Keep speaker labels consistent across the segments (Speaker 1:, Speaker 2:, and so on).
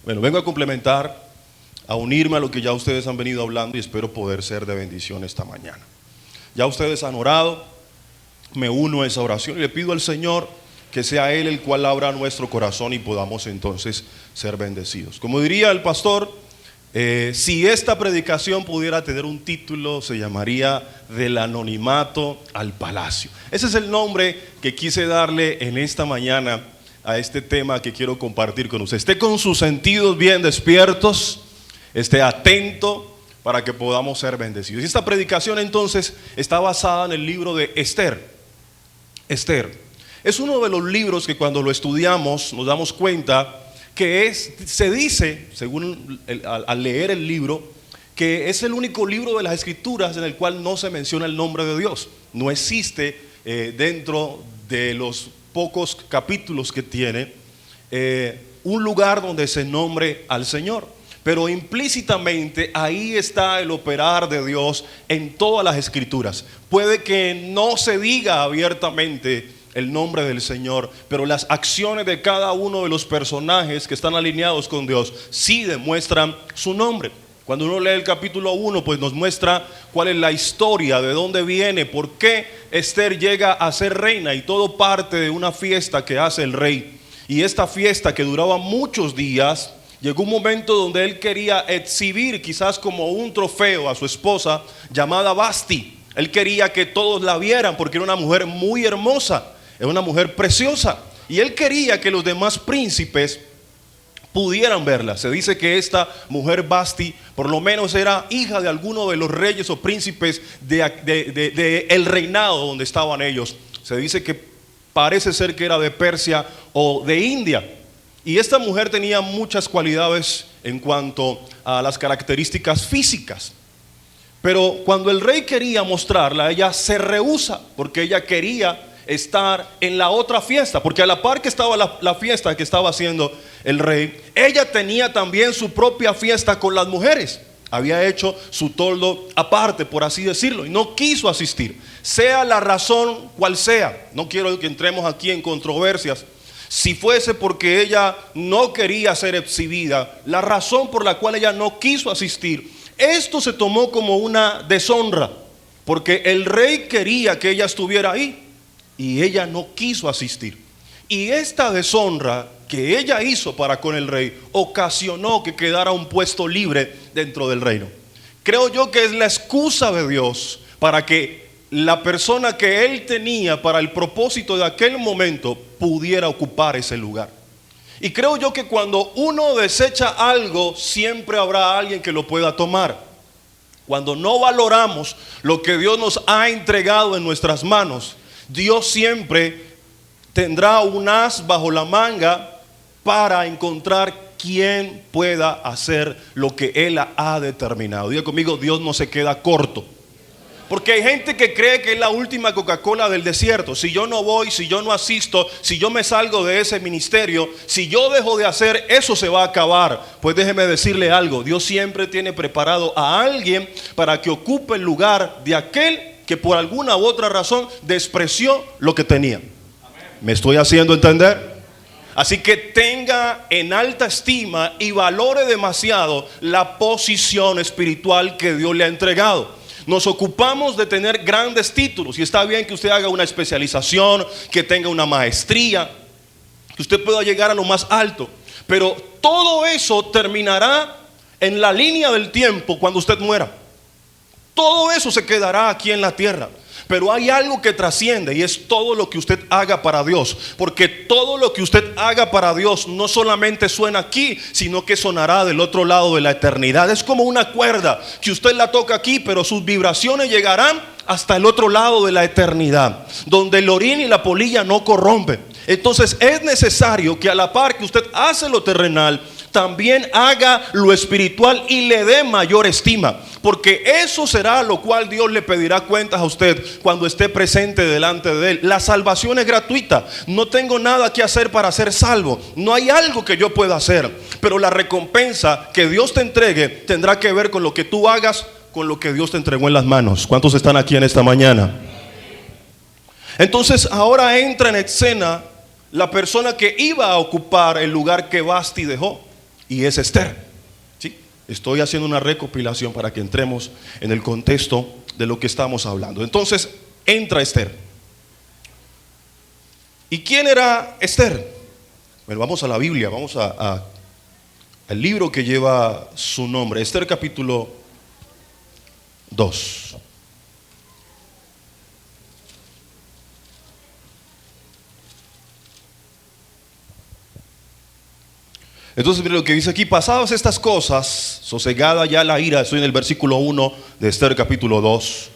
Speaker 1: Bueno, vengo a complementar, a unirme a lo que ya ustedes han venido hablando y espero poder ser de bendición esta mañana. Ya ustedes han orado, me uno a esa oración y le pido al Señor que sea Él el cual abra nuestro corazón y podamos entonces ser bendecidos. Como diría el pastor, si esta predicación pudiera tener un título, se llamaría Del anonimato al palacio. Ese es el nombre que quise darle en esta mañana a este tema que quiero compartir con usted. Esté con sus sentidos bien despiertos, esté atento para que podamos ser bendecidos. Y esta predicación entonces está basada en el libro de Esther. Esther es uno de los libros que cuando lo estudiamos nos damos cuenta que se dice, según al leer el libro, que es el único libro de las Escrituras en el cual no se menciona el nombre de Dios. No existe dentro de los pocos capítulos que tiene un lugar donde se nombre al Señor, pero implícitamente ahí está el operar de Dios en todas las Escrituras. Puede que no se diga abiertamente el nombre del Señor, pero las acciones de cada uno de los personajes que están alineados con Dios sí demuestran su nombre. Cuando uno lee el capítulo 1, pues nos muestra cuál es la historia, de dónde viene, por qué Esther llega a ser reina, y todo parte de una fiesta que hace el rey. Y esta fiesta, que duraba muchos días, llegó un momento donde él quería exhibir quizás como un trofeo a su esposa llamada Vasti. Él quería que todos la vieran porque era una mujer muy hermosa, era una mujer preciosa, y él quería que los demás príncipes pudieran verla. Se dice que esta mujer Vasti por lo menos era hija de alguno de los reyes o príncipes de el reinado donde estaban ellos. Se dice que parece ser que era de Persia o de India. Y esta mujer tenía muchas cualidades en cuanto a las características físicas. Pero cuando el rey quería mostrarla, ella se rehúsa porque ella quería estar en la otra fiesta, porque a la par que estaba la fiesta que estaba haciendo el rey, ella tenía también su propia fiesta con las mujeres. Había hecho su toldo aparte, por así decirlo, y no quiso asistir. Sea la razón cual sea, no quiero que entremos aquí en controversias. Si fuese porque ella no quería ser exhibida, la razón por la cual ella no quiso asistir, esto se tomó como una deshonra, porque el rey quería que ella estuviera ahí y ella no quiso asistir. Y esta deshonra que ella hizo para con el rey ocasionó que quedara un puesto libre dentro del reino. Creo yo que es la excusa de Dios para que la persona que él tenía para el propósito de aquel momento pudiera ocupar ese lugar. Y creo yo que cuando uno desecha algo, siempre habrá alguien que lo pueda tomar. Cuando no valoramos lo que Dios nos ha entregado en nuestras manos, Dios siempre tendrá un as bajo la manga para encontrar quien pueda hacer lo que Él ha determinado. Diga conmigo, Dios no se queda corto. Porque hay gente que cree que es la última Coca-Cola del desierto. Si yo no voy, si yo no asisto, si yo me salgo de ese ministerio, si yo dejo de hacer, eso se va a acabar. Pues déjeme decirle algo, Dios siempre tiene preparado a alguien para que ocupe el lugar de aquel que por alguna u otra razón despreció lo que tenía. ¿Me estoy haciendo entender? Así que tenga en alta estima y valore demasiado la posición espiritual que Dios le ha entregado. Nos ocupamos de tener grandes títulos, y está bien que usted haga una especialización, que tenga una maestría, que usted pueda llegar a lo más alto, pero todo eso terminará en la línea del tiempo cuando usted muera. Todo eso se quedará aquí en la tierra. Pero hay algo que trasciende, y es todo lo que usted haga para Dios. Porque todo lo que usted haga para Dios no solamente suena aquí, sino que sonará del otro lado de la eternidad. Es como una cuerda que usted la toca aquí, pero sus vibraciones llegarán hasta el otro lado de la eternidad, donde el orín y la polilla no corrompen. Entonces es necesario que a la par que usted hace lo terrenal, también haga lo espiritual y le dé mayor estima, porque eso será lo cual Dios le pedirá cuentas a usted cuando esté presente delante de Él. La salvación es gratuita, no tengo nada que hacer para ser salvo, no hay algo que yo pueda hacer, pero la recompensa que Dios te entregue tendrá que ver con lo que tú hagas con lo que Dios te entregó en las manos. ¿Cuántos están aquí en esta mañana? Entonces ahora entra en escena la persona que iba a ocupar el lugar que Vasti dejó. y es Esther. ¿Sí? Estoy haciendo una recopilación para que entremos en el contexto de lo que estamos hablando. Entonces entra Esther. ¿Y quién era Esther? Bueno, vamos a la Biblia, vamos al libro que lleva su nombre, Esther capítulo 2. Entonces, mire lo que dice aquí: pasadas estas cosas, sosegada ya la ira, estoy en el versículo 1 de Esther capítulo 2.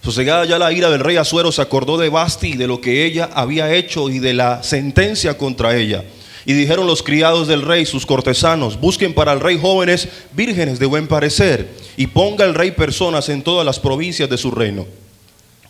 Speaker 1: Sosegada ya la ira del rey Asuero, se acordó de Vasti y de lo que ella había hecho y de la sentencia contra ella. Y dijeron los criados del rey, sus cortesanos: busquen para el rey jóvenes vírgenes de buen parecer, y ponga el rey personas en todas las provincias de su reino,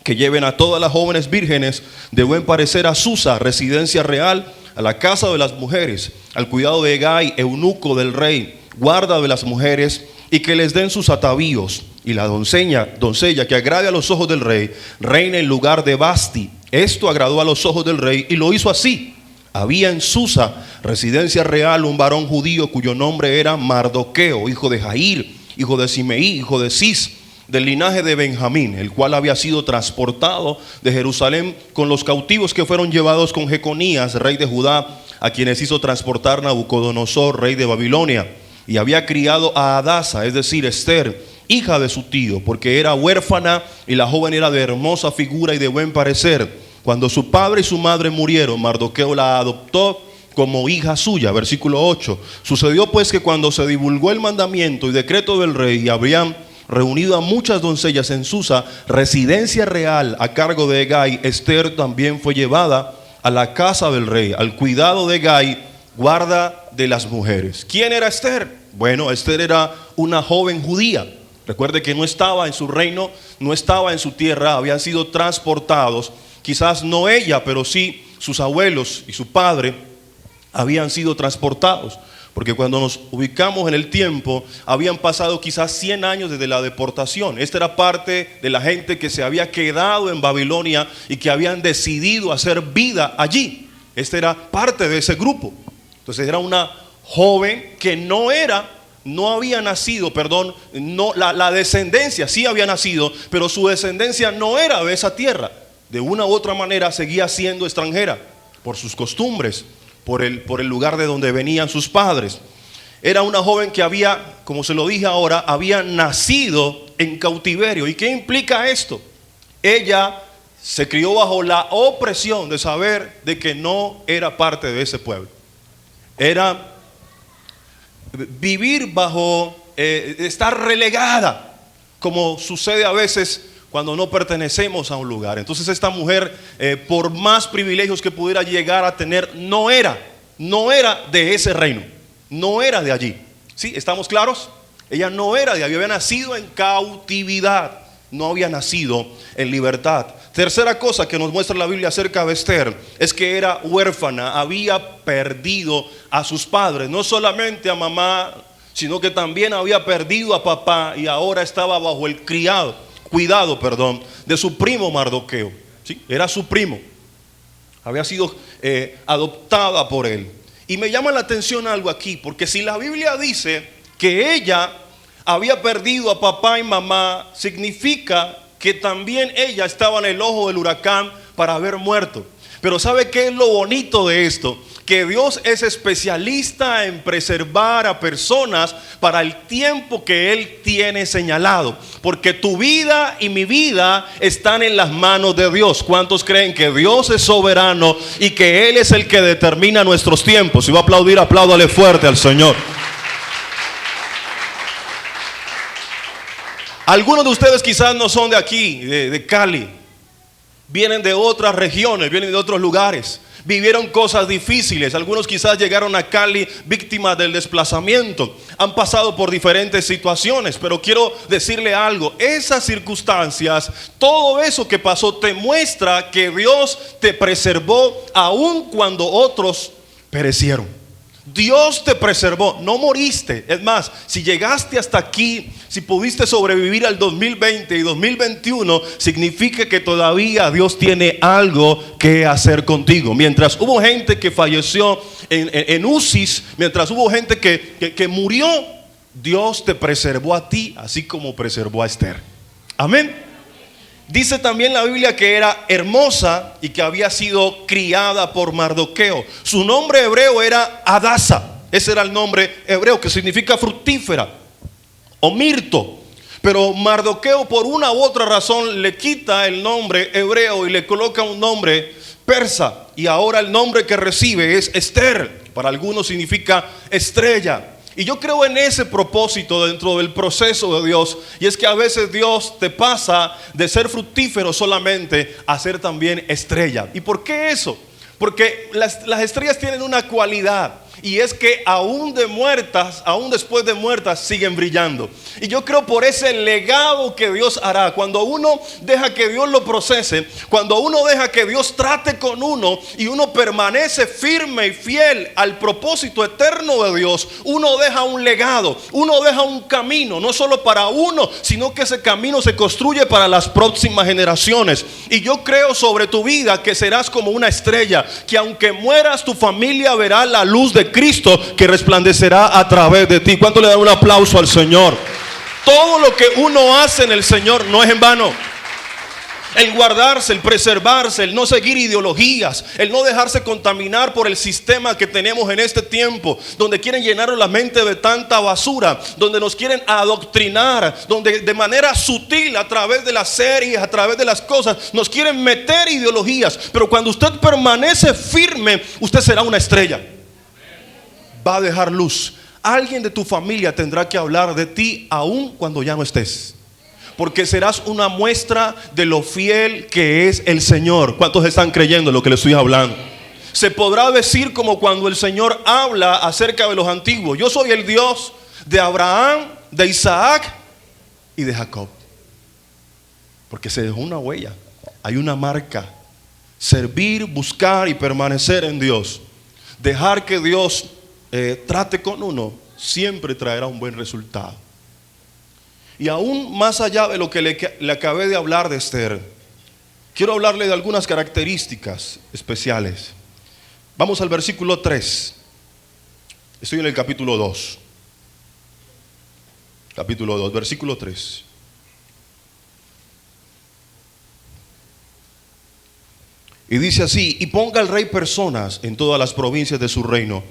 Speaker 1: que lleven a todas las jóvenes vírgenes de buen parecer a Susa, residencia real, a la casa de las mujeres, al cuidado de Hegai, eunuco del rey, guarda de las mujeres, y que les den sus atavíos. Y la doncella que agrade a los ojos del rey, reina en lugar de Vasti. Esto agradó a los ojos del rey, y lo hizo así. Había en Susa, residencia real, un varón judío cuyo nombre era Mardoqueo, hijo de Jair, hijo de Simeí, hijo de Cis, del linaje de Benjamín, el cual había sido transportado de Jerusalén con los cautivos que fueron llevados con Jeconías, rey de Judá, a quienes hizo transportar Nabucodonosor, rey de Babilonia. Y había criado a Hadasa, es decir, Esther, hija de su tío, porque era huérfana y la joven era de hermosa figura y de buen parecer. Cuando su padre y su madre murieron, Mardoqueo la adoptó como hija suya. Versículo 8. Sucedió pues que cuando se divulgó el mandamiento y decreto del rey, y habrían reunido a muchas doncellas en Susa, residencia real a cargo de Hegai, Esther también fue llevada a la casa del rey, al cuidado de Hegai, guarda de las mujeres. ¿Quién era Esther? Bueno, Esther era una joven judía. Recuerde que no estaba en su reino, no estaba en su tierra, habían sido transportados. Quizás no ella, pero sí sus abuelos y su padre habían sido transportados. Porque cuando nos ubicamos en el tiempo, habían pasado quizás 100 años desde la deportación. Esta era parte de la gente que se había quedado en Babilonia y que habían decidido hacer vida allí. Esta era parte de ese grupo. Entonces era una joven que no había nacido, la descendencia sí había nacido, pero su descendencia no era de esa tierra. De una u otra manera seguía siendo extranjera por sus costumbres, por el lugar de donde venían sus padres. Era una joven que había, como se lo dije ahora, había nacido en cautiverio. ¿Y qué implica esto? Ella se crió bajo la opresión de saber de que no era parte de ese pueblo. Era vivir bajo, estar relegada, como sucede a veces cuando no pertenecemos a un lugar. Entonces esta mujer, por más privilegios que pudiera llegar a tener, no era de ese reino, no era de allí. ¿Sí? ¿Estamos claros? Ella no era de allí, había nacido en cautividad, no había nacido en libertad. Tercera cosa que nos muestra la Biblia acerca de Esther es que era huérfana, había perdido a sus padres, no solamente a mamá, sino que también había perdido a papá y ahora estaba bajo el cuidado de su primo Mardoqueo. ¿Sí? Era su primo, había sido adoptada por él. Y me llama la atención algo aquí, porque si la Biblia dice que ella había perdido a papá y mamá, significa que también ella estaba en el ojo del huracán para haber muerto. Pero ¿sabe qué es lo bonito de esto? Que Dios es especialista en preservar a personas para el tiempo que Él tiene señalado. Porque tu vida y mi vida están en las manos de Dios. ¿Cuántos creen que Dios es soberano y que Él es el que determina nuestros tiempos? Si va a aplaudir, apláudale fuerte al Señor. Algunos de ustedes quizás no son de aquí, de Cali. Vienen de otras regiones, vienen de otros lugares. Vivieron cosas difíciles. Algunos quizás llegaron a Cali víctimas del desplazamiento. Han pasado por diferentes situaciones. Pero quiero decirle algo. Esas circunstancias, todo eso que pasó te muestra que Dios te preservó aun cuando otros perecieron. Dios te preservó, no moriste. Es más, si llegaste hasta aquí, Si pudiste sobrevivir al 2020 y 2021, significa que todavía Dios tiene algo que hacer contigo. Mientras hubo gente que falleció en UCIs, mientras hubo gente que murió, Dios te preservó a ti, así como preservó a Esther. Amén. Dice también la Biblia que era hermosa y que había sido criada por Mardoqueo. Su nombre hebreo era Adasa. Ese era el nombre hebreo, que significa fructífera o mirto. Pero Mardoqueo, por una u otra razón, le quita el nombre hebreo y le coloca un nombre persa. Y ahora el nombre que recibe es Esther. Para algunos significa estrella. Y yo creo en ese propósito dentro del proceso de Dios. Y es que a veces Dios te pasa de ser fructífero solamente a ser también estrella. ¿Y por qué eso? Porque las estrellas tienen una cualidad, y es que aún después de muertas, siguen brillando. Y yo creo por ese legado que Dios hará. Cuando uno deja que Dios lo procese, cuando uno deja que Dios trate con uno, y uno permanece firme y fiel al propósito eterno de Dios, uno deja un legado, uno deja un camino, no solo para uno, sino que ese camino se construye para las próximas generaciones. Y yo creo sobre tu vida que serás como una estrella, que aunque mueras, tu familia verá la luz de Cristo que resplandecerá a través de ti. ¿Cuánto le dan un aplauso al Señor? Todo lo que uno hace en el Señor no es en vano. El guardarse, el preservarse, el no seguir ideologías, el no dejarse contaminar por el sistema que tenemos en este tiempo, donde quieren llenar la mente de tanta basura, donde nos quieren adoctrinar, donde de manera sutil, a través de las series, a través de las cosas, nos quieren meter ideologías. Pero cuando usted permanece firme, usted será una estrella. Va a dejar luz. Alguien de tu familia tendrá que hablar de ti aun cuando ya no estés, porque serás una muestra de lo fiel que es el Señor. ¿Cuántos están creyendo lo que les estoy hablando? Se podrá decir como cuando el Señor habla acerca de los antiguos: yo soy el Dios de Abraham, de Isaac y de Jacob. Porque se dejó una huella, hay una marca. Servir, buscar y permanecer en Dios, dejar que Dios trate con uno, siempre traerá un buen resultado. Y aún más allá de lo que le acabé de hablar de Esther, quiero hablarle de algunas características especiales. Vamos al versículo 3. Estoy en el capítulo 2. Capítulo 2, versículo 3. Y dice así: y ponga el rey personas en todas las provincias de su reino,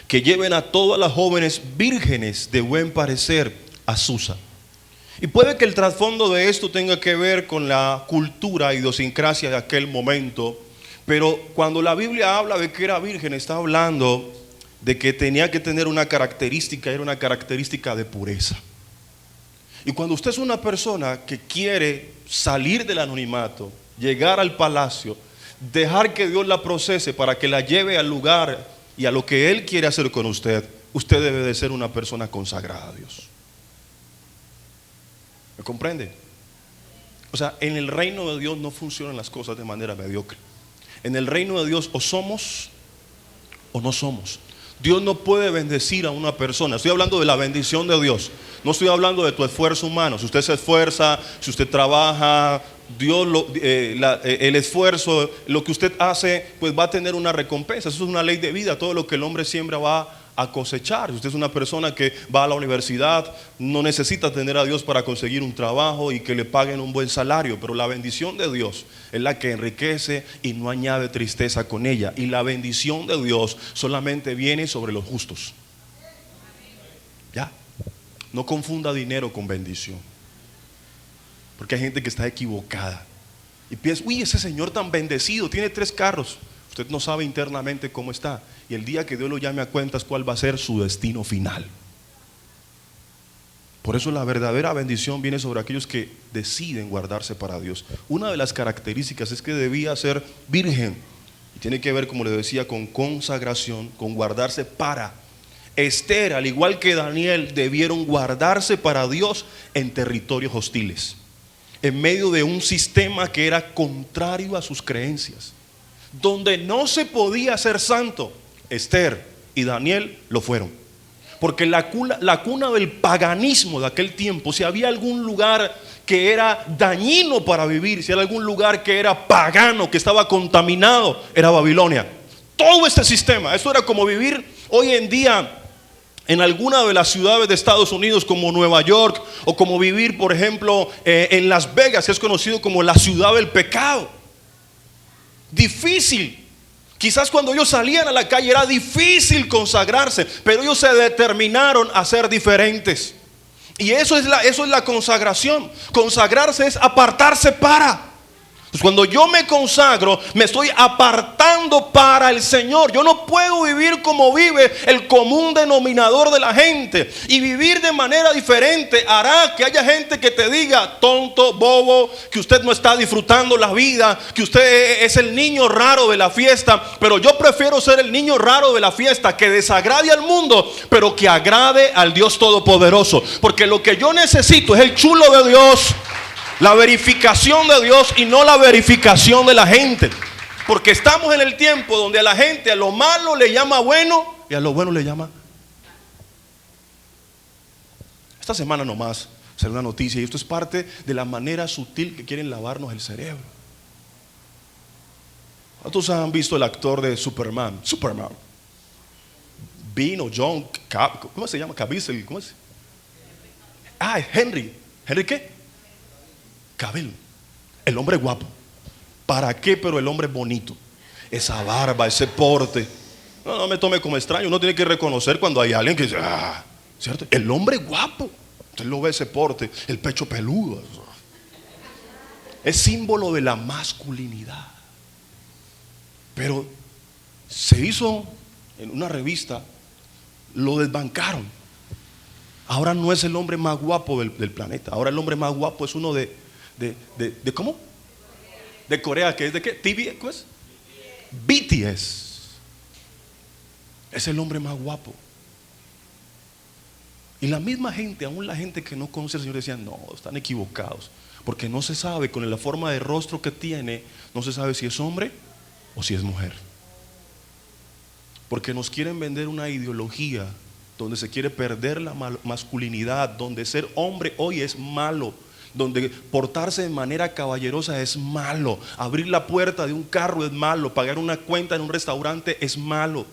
Speaker 1: que lleven a todas las jóvenes vírgenes de buen parecer a Susa. Y puede que el trasfondo de esto tenga que ver con la cultura, idiosincrasia de aquel momento, pero cuando la Biblia habla de que era virgen, está hablando de que tenía que tener una característica, era una característica de pureza. Y cuando usted es una persona que quiere salir del anonimato, llegar al palacio, dejar que Dios la procese para que la lleve al lugar y a lo que Él quiere hacer con usted, usted debe de ser una persona consagrada a Dios. ¿Me comprende? O sea, en el reino de Dios no funcionan las cosas de manera mediocre. En el reino de Dios o somos o no somos. Dios no puede bendecir a una persona. Estoy hablando de la bendición de Dios. No estoy hablando de tu esfuerzo humano. Si usted se esfuerza, si usted trabaja, Dios el esfuerzo, lo que usted hace, pues va a tener una recompensa. Eso es una ley de vida. Todo lo que el hombre siembra va a cosechar. Si usted es una persona que va a la universidad, no necesita tener a Dios para conseguir un trabajo y que le paguen un buen salario, pero la bendición de Dios es la que enriquece y no añade tristeza con ella. Y la bendición de Dios solamente viene sobre los justos. Ya, no confunda dinero con bendición, porque hay gente que está equivocada y piensa: uy, ese señor tan bendecido tiene 3 carros. Usted no sabe internamente cómo está, y el día que Dios lo llame a cuentas, cuál va a ser su destino final. Por eso la verdadera bendición viene sobre aquellos que deciden guardarse para Dios. Una de las características es que debía ser virgen, y tiene que ver, como le decía, con consagración, con guardarse para. Esther, al igual que Daniel, debieron guardarse para Dios en territorios hostiles, en medio de un sistema que era contrario a sus creencias, donde no se podía ser santo. Esther y Daniel lo fueron, Porque la cuna del paganismo de aquel tiempo, si había algún lugar que era dañino para vivir, si era algún lugar que era pagano, que estaba contaminado, era Babilonia. Todo este sistema, esto era como vivir hoy en día en alguna de las ciudades de Estados Unidos como Nueva York, o como vivir por ejemplo en Las Vegas, que es conocido como la ciudad del pecado. Difícil. Quizás cuando ellos salían a la calle era difícil consagrarse, pero ellos se determinaron a ser diferentes. Y eso es la consagración. Consagrarse es apartarse para. Pues cuando yo me consagro, me estoy apartando para el Señor. Yo no puedo vivir como vive el común denominador de la gente. Y vivir de manera diferente hará que haya gente que te diga tonto, bobo, que usted no está disfrutando la vida, que usted es el niño raro de la fiesta. Pero yo prefiero ser el niño raro de la fiesta, que desagrade al mundo, pero que agrade al Dios Todopoderoso. Porque lo que yo necesito es el chulo de Dios, la verificación de Dios, y no la verificación de la gente. Porque estamos en el tiempo donde a la gente, a lo malo le llama bueno y a lo bueno le llama. Esta semana nomás salió una noticia, y esto es parte de la manera sutil que quieren lavarnos el cerebro. ¿Cuántos han visto el actor de Superman? John, ¿cómo se llama? Caviezel, ¿cómo es? Henry ¿qué? Cavill, el hombre guapo. ¿Para qué? Pero el hombre bonito. Esa barba, ese porte. No me tome como extraño. Uno tiene que reconocer cuando hay alguien que dice, ¿cierto? El hombre guapo. Usted lo ve, ese porte, el pecho peludo. Es símbolo de la masculinidad. Pero se hizo en una revista, lo desbancaron. Ahora no es el hombre más guapo del planeta. Ahora el hombre más guapo es uno de ¿cómo? De Corea, que es de qué? ¿Cómo es? BTS. Es el hombre más guapo. Y la misma gente, aún la gente que no conoce al Señor, decían, no, están equivocados. Porque no se sabe, con la forma de rostro que tiene, no se sabe si es hombre o si es mujer. Porque nos quieren vender una ideología donde se quiere perder la masculinidad, donde ser hombre hoy es malo, donde portarse de manera caballerosa es malo, abrir la puerta de un carro es malo, pagar una cuenta en un restaurante es malo.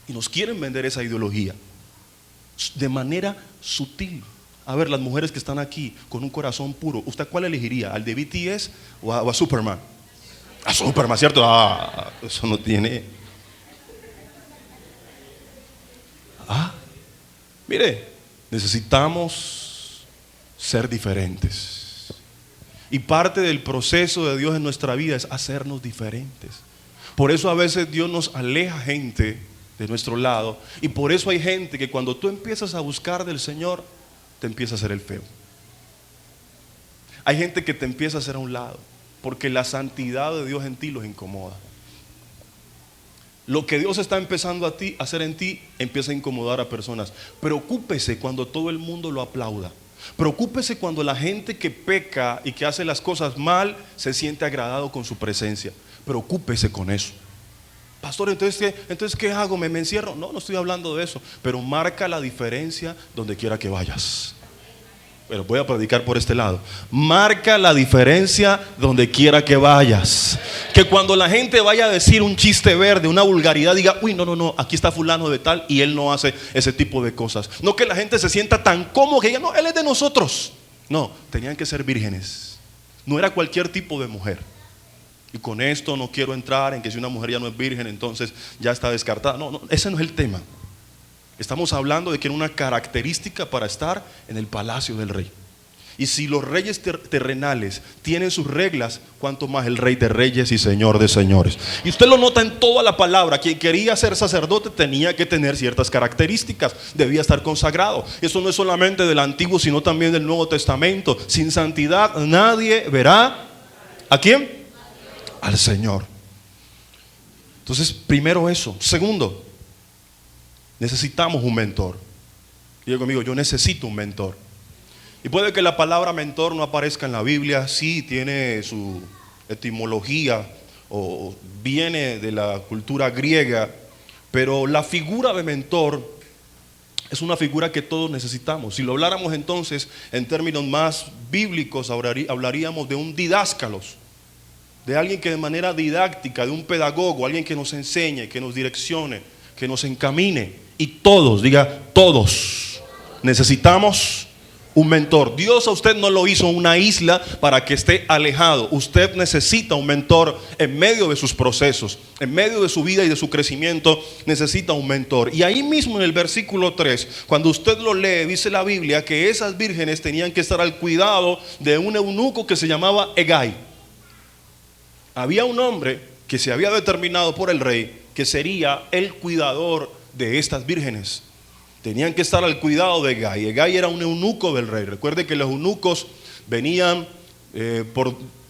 Speaker 1: Y nos quieren vender esa ideología de manera sutil. A ver, las mujeres que están aquí con un corazón puro, ¿usted cuál elegiría? ¿Al de BTS o a Superman? A Superman, ¿cierto? Eso no tiene. Mire, necesitamos ser diferentes. Y parte del proceso de Dios en nuestra vida es hacernos diferentes. Por eso a veces Dios nos aleja gente de nuestro lado. Y por eso hay gente que cuando tú empiezas a buscar del Señor, te empieza a hacer el feo. Hay gente que te empieza a hacer a un lado, porque la santidad de Dios en ti los incomoda. Lo que Dios está empezando a hacer en ti empieza a incomodar a personas. Preocúpese cuando todo el mundo lo aplauda. Preocúpese cuando la gente que peca y que hace las cosas mal se siente agradado con su presencia. Preocúpese con eso. Pastor, entonces ¿qué hago? ¿Me encierro? No estoy hablando de eso. Pero marca la diferencia donde quiera que vayas. Pero voy a predicar por este lado. Marca la diferencia donde quiera que vayas. Que cuando la gente vaya a decir un chiste verde, una vulgaridad, diga, uy, no, aquí está fulano de tal y él no hace ese tipo de cosas. No que la gente se sienta tan cómodo que diga, no, él es de nosotros. No, tenían que ser vírgenes. No era cualquier tipo de mujer. Y con esto no quiero entrar en que si una mujer ya no es virgen, entonces ya está descartada. No, ese no es el tema. Estamos hablando de que era una característica para estar en el palacio del rey. Y si los reyes terrenales tienen sus reglas, cuánto más el Rey de Reyes y Señor de Señores. Y usted lo nota en toda la palabra. Quien quería ser sacerdote tenía que tener ciertas características. Debía estar consagrado. Eso no es solamente del Antiguo, sino también del Nuevo Testamento. Sin santidad nadie verá ¿a quién? Al Señor. Entonces, primero eso. Segundo, necesitamos un mentor. Diga conmigo, yo necesito un mentor. Y puede que la palabra mentor no aparezca en la Biblia. Sí, tiene su etimología o viene de la cultura griega. Pero la figura de mentor Es una figura que todos necesitamos. Si lo habláramos entonces en términos más bíblicos, hablaríamos de un didáscalos, de alguien que de manera didáctica, de un pedagogo, alguien que nos enseñe, que nos direccione, que nos encamine. Y todos, diga todos, necesitamos un mentor. Dios a usted no lo hizo una isla para que esté alejado. Usted necesita un mentor en medio de sus procesos, en medio de su vida y de su crecimiento. Necesita un mentor. Y ahí mismo en el versículo 3, cuando usted lo lee, dice la Biblia que esas vírgenes tenían que estar al cuidado de un eunuco que se llamaba Hegai. Había un hombre que se había determinado por el rey que sería el cuidador de estas vírgenes. Tenían que estar al cuidado de Hegai. Hegai era un eunuco del rey. Recuerde que los eunucos venían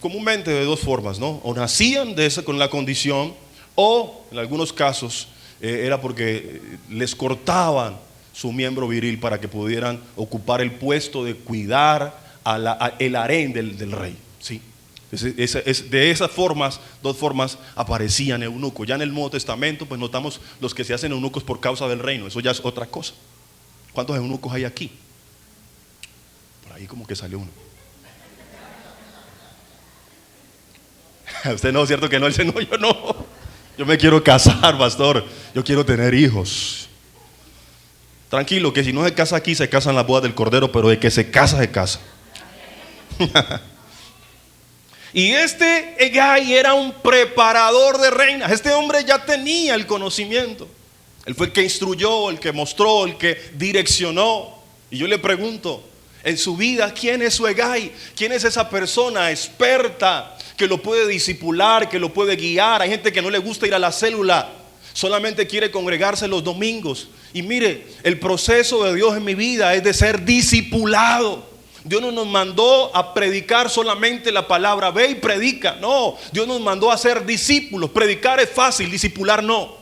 Speaker 1: comúnmente de dos formas, ¿no? O nacían con la condición, o en algunos casos era porque les cortaban su miembro viril para que pudieran ocupar el puesto de cuidar el harén del rey, ¿sí? De esas formas, dos formas aparecían eunucos. Ya en el Nuevo Testamento pues notamos los que se hacen eunucos por causa del reino. Eso ya es otra cosa. ¿Cuántos eunucos hay aquí? Por ahí como que salió uno. Usted no, ¿cierto que no? Él dice, no, yo no. Yo me quiero casar, pastor. Yo quiero tener hijos. Tranquilo, que si no se casa aquí, se casan las bodas del Cordero, pero de que se casa, se casa. Y este Hegai era un preparador de reinas. Este hombre ya tenía el conocimiento. Él fue el que instruyó, el que mostró, el que direccionó. Y yo le pregunto, en su vida, ¿quién es su Hegai? ¿Quién es esa persona experta que lo puede discipular, que lo puede guiar? Hay gente que no le gusta ir a la célula, solamente quiere congregarse los domingos. Y mire, el proceso de Dios en mi vida es de ser discipulado. Dios no nos mandó a predicar solamente la palabra, ve y predica. No, Dios nos mandó a ser discípulos. Predicar es fácil, discipular no.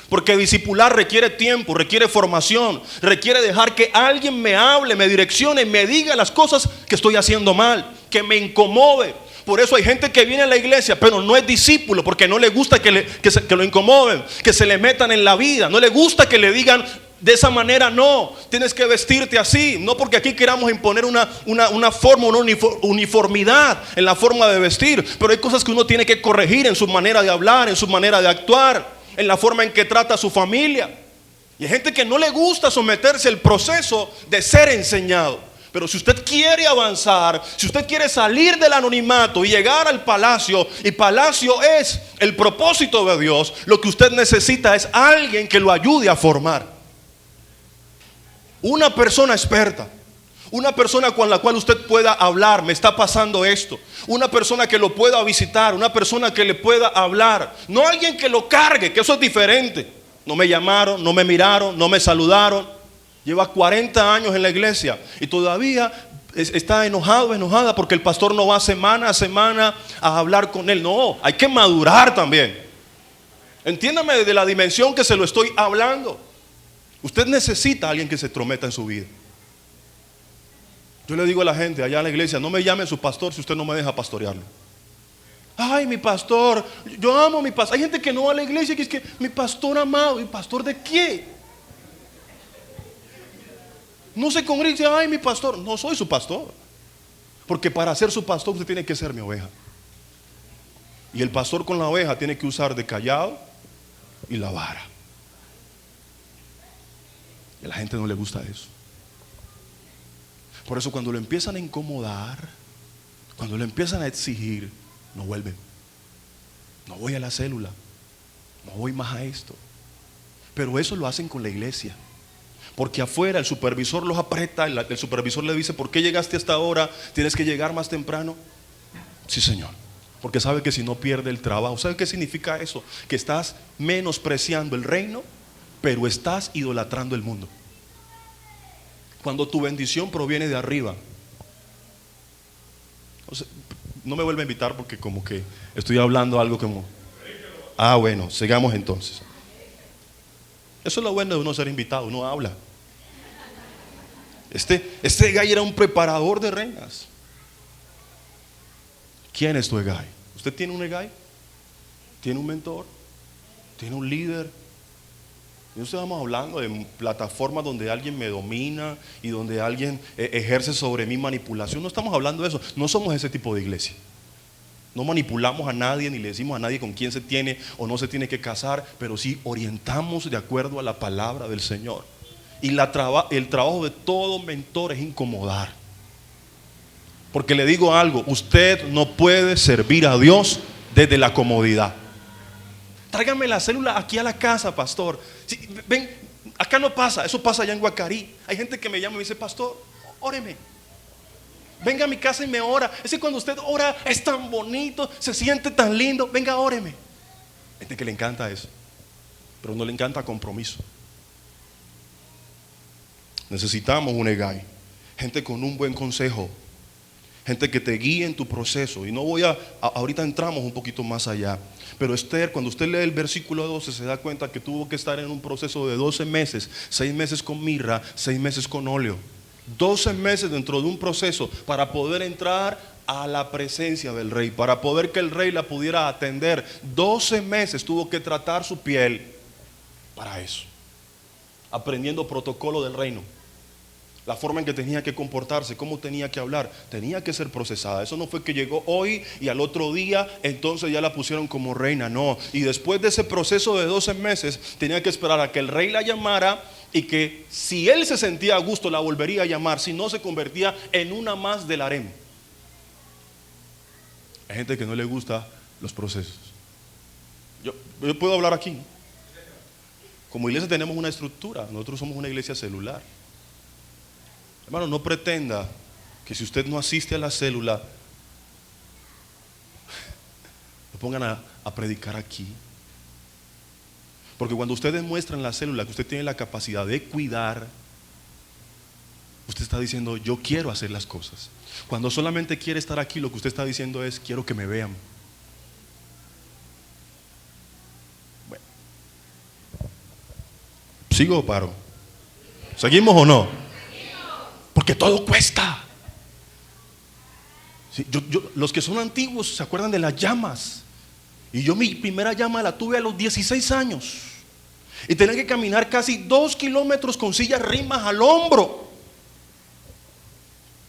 Speaker 1: Porque discipular requiere tiempo, requiere formación, requiere dejar que alguien me hable, me direccione, me diga las cosas que estoy haciendo mal, que me incomode. Por eso hay gente que viene a la iglesia pero no es discípulo, porque no le gusta que lo incomoden, que se le metan en la vida. No le gusta que le digan de esa manera, no, tienes que vestirte así. No porque aquí queramos imponer una forma, una uniformidad en la forma de vestir, pero hay cosas que uno tiene que corregir en su manera de hablar, en su manera de actuar, en la forma en que trata a su familia. Y hay gente que no le gusta someterse al proceso de ser enseñado. Pero si usted quiere avanzar, si usted quiere salir del anonimato y llegar al palacio, y palacio es el propósito de Dios, lo que usted necesita es alguien que lo ayude a formar. Una persona experta, una persona con la cual usted pueda hablar, me está pasando esto. Una persona que lo pueda visitar, una persona que le pueda hablar. No alguien que lo cargue, que eso es diferente. No me llamaron, no me miraron, no me saludaron. Lleva 40 años en la iglesia y todavía está enojado, enojada porque el pastor no va semana a semana a hablar con él. No, hay que madurar también. Entiéndame de la dimensión que se lo estoy hablando. Usted necesita a alguien que se entrometa en su vida. Yo le digo a la gente allá en la iglesia, no me llame su pastor si usted no me deja pastorearlo. Ay, mi pastor, yo amo a mi pastor. Hay gente que no va a la iglesia que es que mi pastor amado. ¿Y pastor de qué? No se congrega y dice, ay, mi pastor. No soy su pastor, porque para ser su pastor usted tiene que ser mi oveja. Y el pastor con la oveja tiene que usar de callado y la vara. Y a la gente no le gusta eso. Por eso cuando lo empiezan a incomodar, cuando lo empiezan a exigir, no vuelven. No voy a la célula, no voy más a esto. Pero eso lo hacen con la iglesia. Porque afuera el supervisor los aprieta, el supervisor le dice, ¿por qué llegaste hasta ahora? ¿Tienes que llegar más temprano? Sí, señor. Porque sabe que si no pierde el trabajo. ¿Sabe qué significa eso? Que estás menospreciando el reino, pero estás idolatrando el mundo. Cuando tu bendición proviene de arriba. O sea, no me vuelve a invitar porque como que estoy hablando algo como... Ah, bueno, sigamos entonces. Eso es lo bueno de uno ser invitado, uno habla. Este Hegai era un preparador de reinas. ¿Quién es tu Hegai? ¿Usted tiene un Hegai? ¿Tiene un mentor? ¿Tiene un líder? No estamos hablando de plataformas donde alguien me domina y donde alguien ejerce sobre mí manipulación. No estamos hablando de eso. No somos ese tipo de iglesia. No manipulamos a nadie ni le decimos a nadie con quién se tiene o no se tiene que casar, pero sí orientamos de acuerdo a la palabra del Señor. Y el trabajo de todo mentor es incomodar. Porque le digo algo, usted no puede servir a Dios desde la comodidad. Tráigame la célula aquí a la casa, pastor. Sí, ven, acá no pasa, eso pasa allá en Guacarí. Hay gente que me llama y me dice, pastor, óreme. Venga a mi casa y me ora. Es que cuando usted ora es tan bonito, se siente tan lindo. Venga, óreme. Hay gente que le encanta eso, pero no le encanta compromiso. Necesitamos un EGAI, gente con un buen consejo, gente que te guíe en tu proceso. Y no voy ahorita entramos un poquito más allá. Pero Esther, cuando usted lee el versículo 12, se da cuenta que tuvo que estar en un proceso de 12 meses, 6 meses con mirra, 6 meses con óleo. 12 meses dentro de un proceso para poder entrar a la presencia del rey, para poder que el rey la pudiera atender. 12 meses tuvo que tratar su piel para eso, aprendiendo protocolo del reino. La forma en que tenía que comportarse, cómo tenía que hablar, tenía que ser procesada. Eso no fue que llegó hoy y al otro día entonces ya la pusieron como reina, no. Y después de ese proceso de 12 meses tenía que esperar a que el rey la llamara, y que si él se sentía a gusto la volvería a llamar, si no se convertía en una más del harem. Hay gente que no le gusta los procesos. Yo puedo hablar aquí. Como iglesia tenemos una estructura, nosotros somos una iglesia celular. Hermano, no pretenda que si usted no asiste a la célula, lo pongan a predicar aquí. Porque cuando usted demuestra en la célula que usted tiene la capacidad de cuidar, usted está diciendo, yo quiero hacer las cosas. Cuando solamente quiere estar aquí, lo que usted está diciendo es, quiero que me vean. Bueno, ¿sigo o paro? ¿Seguimos o no? Porque todo cuesta. Sí, los que son antiguos se acuerdan de las llamas. Y yo mi primera llama la tuve a los 16 años. Y tenía que caminar casi 2 kilómetros con sillas rimas al hombro.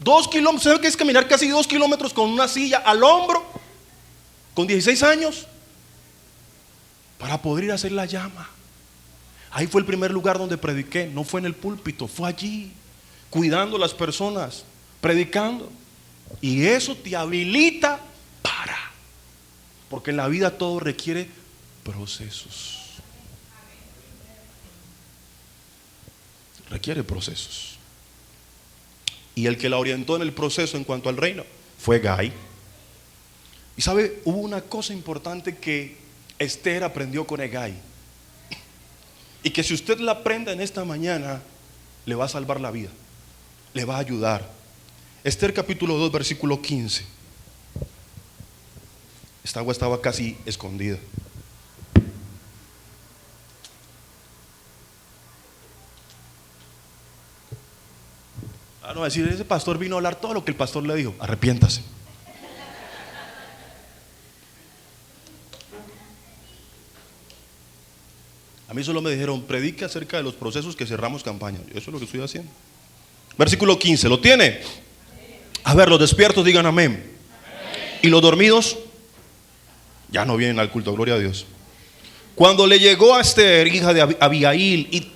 Speaker 1: 2 kilómetros, ¿sabe qué es caminar casi 2 kilómetros con una silla al hombro? Con 16 años. Para poder ir a hacer la llama. Ahí fue el primer lugar donde prediqué. No fue en el púlpito, fue allí, cuidando a las personas, predicando. Y eso te habilita para. Porque en la vida todo requiere procesos. Requiere procesos. Y el que la orientó en el proceso en cuanto al reino fue Gai. Y sabe, hubo una cosa importante que Esther aprendió con Hegai, y que si usted la aprende en esta mañana, le va a salvar la vida, le va a ayudar. Esther capítulo 2 versículo 15. Esta agua estaba casi escondida. No, decir, ese pastor vino a hablar todo lo que el pastor le dijo. Arrepiéntase. A mí solo me dijeron, predique acerca de los procesos que cerramos campaña. Eso es lo que estoy haciendo. Versículo 15, ¿lo tiene? A ver, los despiertos digan amén. Y los dormidos ya no vienen al culto, gloria a Dios. Cuando le llegó a Esther, hija de Abihail,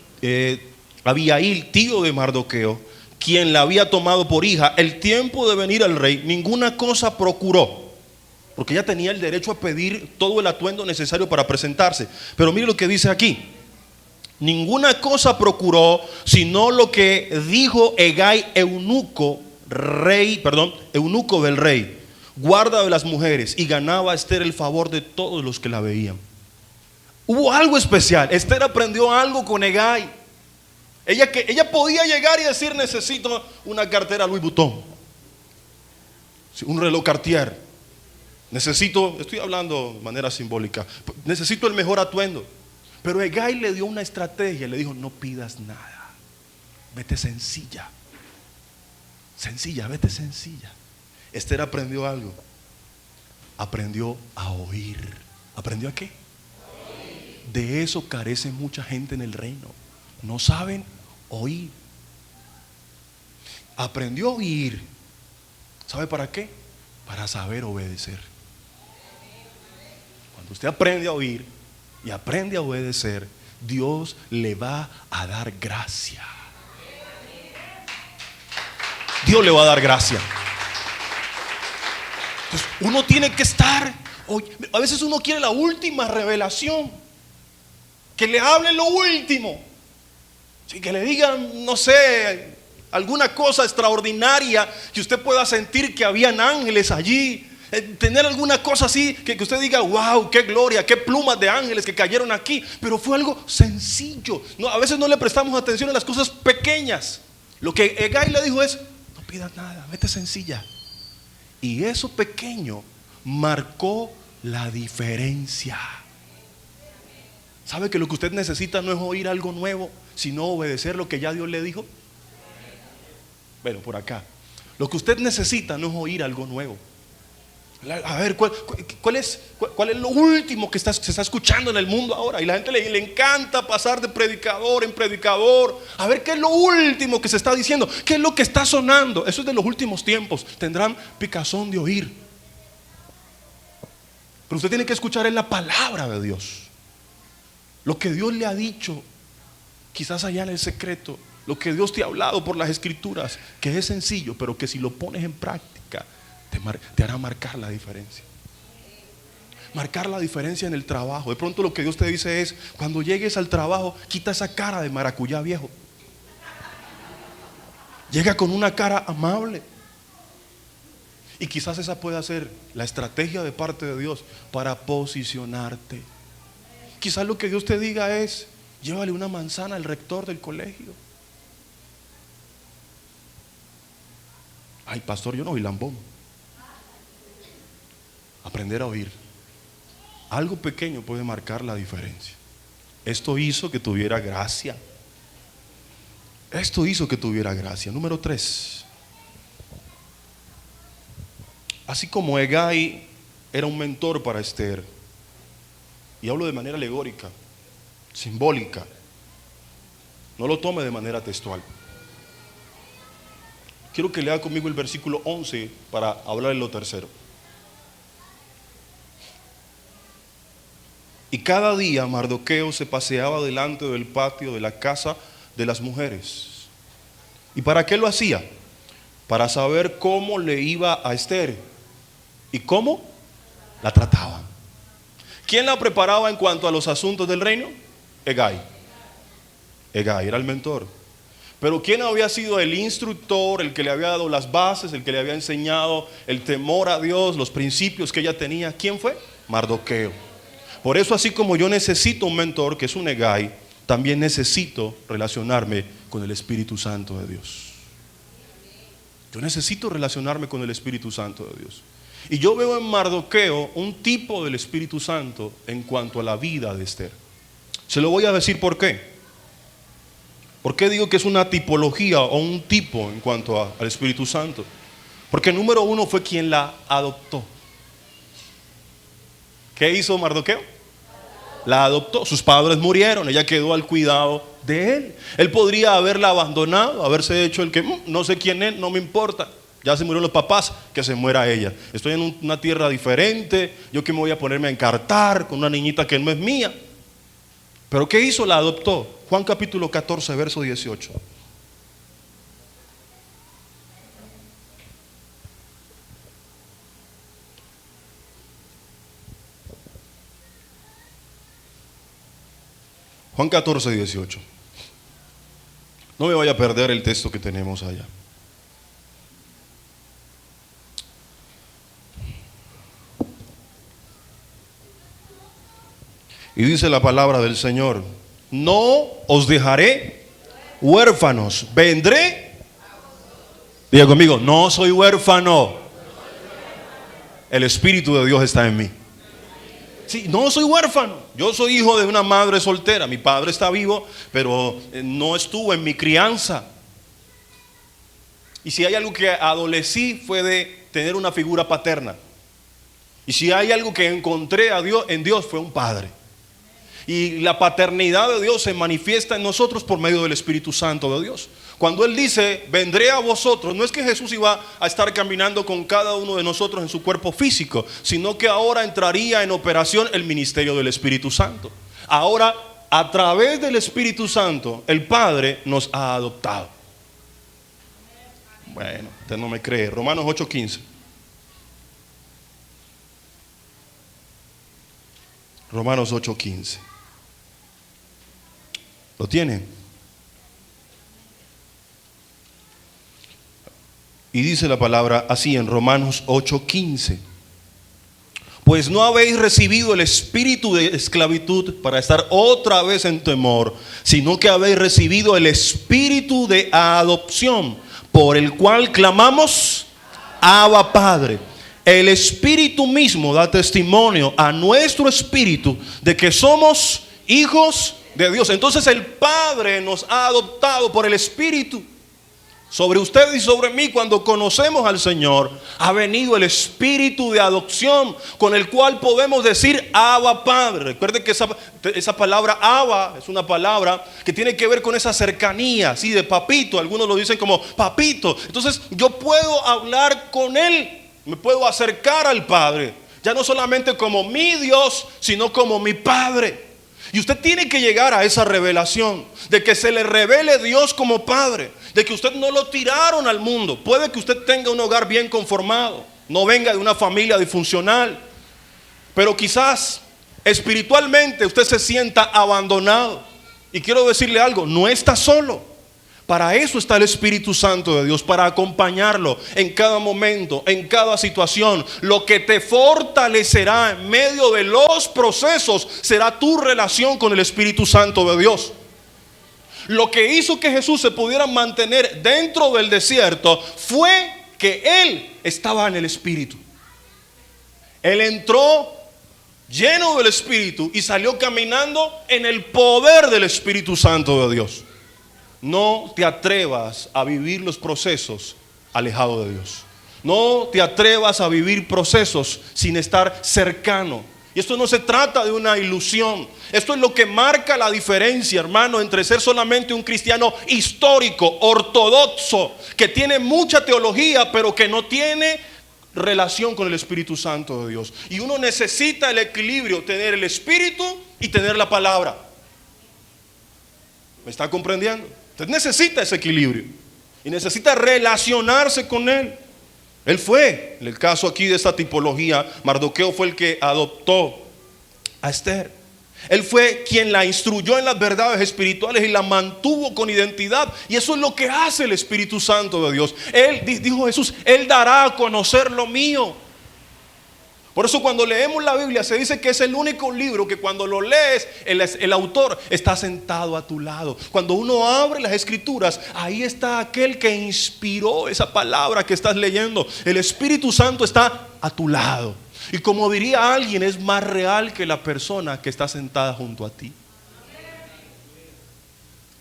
Speaker 1: tío de Mardoqueo, quien la había tomado por hija, el tiempo de venir al rey, ninguna cosa procuró, porque ella tenía el derecho a pedir todo el atuendo necesario para presentarse. Pero mire lo que dice aquí: ninguna cosa procuró, sino lo que dijo Hegai, eunuco del rey, guarda de las mujeres, y ganaba a Esther el favor de todos los que la veían. Hubo algo especial. Esther aprendió algo con Hegai. Ella podía llegar y decir, necesito una cartera Louis Vuitton, un reloj Cartier, estoy hablando de manera simbólica, necesito el mejor atuendo. Pero Hegai le dio una estrategia, le dijo, no pidas nada, vete sencilla, vete sencilla. Esther aprendió algo, aprendió a oír. ¿Aprendió a qué? de eso carece mucha gente en el reino. No saben oír. Aprendió a oír. ¿Sabe para qué? Para saber obedecer. Cuando usted aprende a oír y aprende a obedecer, Dios le va a dar gracia. Dios le va a dar gracia. Entonces uno tiene que estar. A veces uno quiere la última revelación, que le hable lo último, sí, que le digan, no sé, alguna cosa extraordinaria, que usted pueda sentir que habían ángeles allí, tener alguna cosa así, que usted diga, wow, qué gloria, qué plumas de ángeles que cayeron aquí. Pero fue algo sencillo. No, a veces no le prestamos atención a las cosas pequeñas. Lo que Hegai le dijo es, no pidas nada, vete sencilla. Y eso pequeño marcó la diferencia. ¿Sabe que lo que usted necesita no es oír algo nuevo, sino obedecer lo que ya Dios le dijo? Bueno, por acá. Lo que usted necesita no es oír algo nuevo. A ver, ¿cuál es lo último que se está escuchando en el mundo ahora? Y la gente le encanta pasar de predicador en predicador. A ver, ¿qué es lo último que se está diciendo? ¿Qué es lo que está sonando? Eso es de los últimos tiempos. Tendrán picazón de oír. Pero usted tiene que escuchar en la palabra de Dios. Lo que Dios le ha dicho, quizás allá en el secreto. Lo que Dios te ha hablado por las escrituras, que es sencillo, pero que si lo pones en práctica te hará marcar la diferencia. Marcar la diferencia en el trabajo. De pronto lo que Dios te dice es, cuando llegues al trabajo, quita esa cara de maracuyá viejo. Llega con una cara amable. Y quizás esa pueda ser la estrategia de parte de Dios para posicionarte. Quizás lo que Dios te diga es, llévale una manzana al rector del colegio. Ay, pastor, yo no oí lambón. Aprender a oír. Algo pequeño puede marcar la diferencia. Esto hizo que tuviera gracia. Esto hizo que tuviera gracia. Número 3. Así como Hegai era un mentor para Esther, y hablo de manera alegórica, simbólica, no lo tome de manera textual. Quiero que lea conmigo el versículo 11 para hablar de lo tercero. Y cada día Mardoqueo se paseaba delante del patio de la casa de las mujeres. ¿Y para qué lo hacía? Para saber cómo le iba a Esther y cómo la trataba. ¿Quién la preparaba en cuanto a los asuntos del reino? Hegai. Hegai era el mentor. Pero ¿quién había sido el instructor, el que le había dado las bases, el que le había enseñado el temor a Dios, los principios que ella tenía? ¿Quién fue? Mardoqueo. Por eso, así como yo necesito un mentor, que es un Hegai, también necesito relacionarme con el Espíritu Santo de Dios. Yo necesito relacionarme con el Espíritu Santo de Dios. Y yo veo en Mardoqueo un tipo del Espíritu Santo en cuanto a la vida de Esther. Se lo voy a decir por qué. ¿Por qué digo que es una tipología o un tipo en cuanto al Espíritu Santo? Porque número 1 fue quien la adoptó. ¿Qué hizo Mardoqueo? La adoptó. Sus padres murieron, ella quedó al cuidado de él. Él podría haberla abandonado, haberse hecho el que no sé quién es, no me importa. Ya se murieron los papás, que se muera ella. Estoy en una tierra diferente, yo que me voy a ponerme a encartar con una niñita que no es mía. Pero ¿qué hizo? La adoptó. Juan capítulo 14, verso 18. Juan 14, 18. No me vaya a perder el texto que tenemos allá. Y dice la palabra del Señor: no os dejaré huérfanos, vendré. Diga conmigo, no soy huérfano. El Espíritu de Dios está en mí. Sí, no soy huérfano. Yo soy hijo de una madre soltera. Mi padre está vivo, pero no estuvo en mi crianza. Y si hay algo que adolecí fue de tener una figura paterna. Y si hay algo que encontré en Dios fue un padre. Y la paternidad de Dios se manifiesta en nosotros por medio del Espíritu Santo de Dios. Cuando Él dice, vendré a vosotros, no es que Jesús iba a estar caminando con cada uno de nosotros en su cuerpo físico, sino que ahora entraría en operación el ministerio del Espíritu Santo. Ahora, a través del Espíritu Santo, el Padre nos ha adoptado. Bueno, usted no me cree. Romanos 8:15. Romanos 8:15. ¿Lo tienen? Y dice la palabra así en Romanos 8:15. Pues no habéis recibido el espíritu de esclavitud para estar otra vez en temor, sino que habéis recibido el espíritu de adopción, por el cual clamamos, Abba Padre. El Espíritu mismo da testimonio a nuestro espíritu de que somos hijos de Dios. Entonces el Padre nos ha adoptado por el Espíritu. Sobre usted y sobre mí, cuando conocemos al Señor, ha venido el espíritu de adopción con el cual podemos decir Abba Padre. Recuerde que esa palabra Abba es una palabra que tiene que ver con esa cercanía, ¿sí? De papito, algunos lo dicen como papito. Entonces yo puedo hablar con Él, me puedo acercar al Padre, ya no solamente como mi Dios, sino como mi Padre. Y usted tiene que llegar a esa revelación de que se le revele Dios como Padre, de que usted no lo tiraron al mundo. Puede que usted tenga un hogar bien conformado, no venga de una familia disfuncional, pero quizás espiritualmente usted se sienta abandonado. Y quiero decirle algo, no está solo. Para eso está el Espíritu Santo de Dios, para acompañarlo en cada momento, en cada situación. Lo que te fortalecerá en medio de los procesos será tu relación con el Espíritu Santo de Dios. Lo que hizo que Jesús se pudiera mantener dentro del desierto fue que Él estaba en el Espíritu. Él entró lleno del Espíritu y salió caminando en el poder del Espíritu Santo de Dios. No te atrevas a vivir los procesos alejado de Dios. No te atrevas a vivir procesos sin estar cercano. Y esto no se trata de una ilusión. Esto es lo que marca la diferencia, hermano, entre ser solamente un cristiano histórico, ortodoxo, que tiene mucha teología, pero que no tiene relación con el Espíritu Santo de Dios. Y uno necesita el equilibrio, tener el Espíritu y tener la palabra. ¿Me está comprendiendo? Usted necesita ese equilibrio y necesita relacionarse con Él. Él fue, en el caso aquí de esta tipología, Mardoqueo fue el que adoptó a Esther. Él fue quien la instruyó en las verdades espirituales y la mantuvo con identidad. Y eso es lo que hace el Espíritu Santo de Dios. Él, dijo Jesús, Él dará a conocer lo mío. Por eso cuando leemos la Biblia se dice que es el único libro que cuando lo lees el autor está sentado a tu lado. Cuando uno abre las Escrituras, ahí está aquel que inspiró esa palabra que estás leyendo. El Espíritu Santo está a tu lado. Y como diría alguien, es más real que la persona que está sentada junto a ti.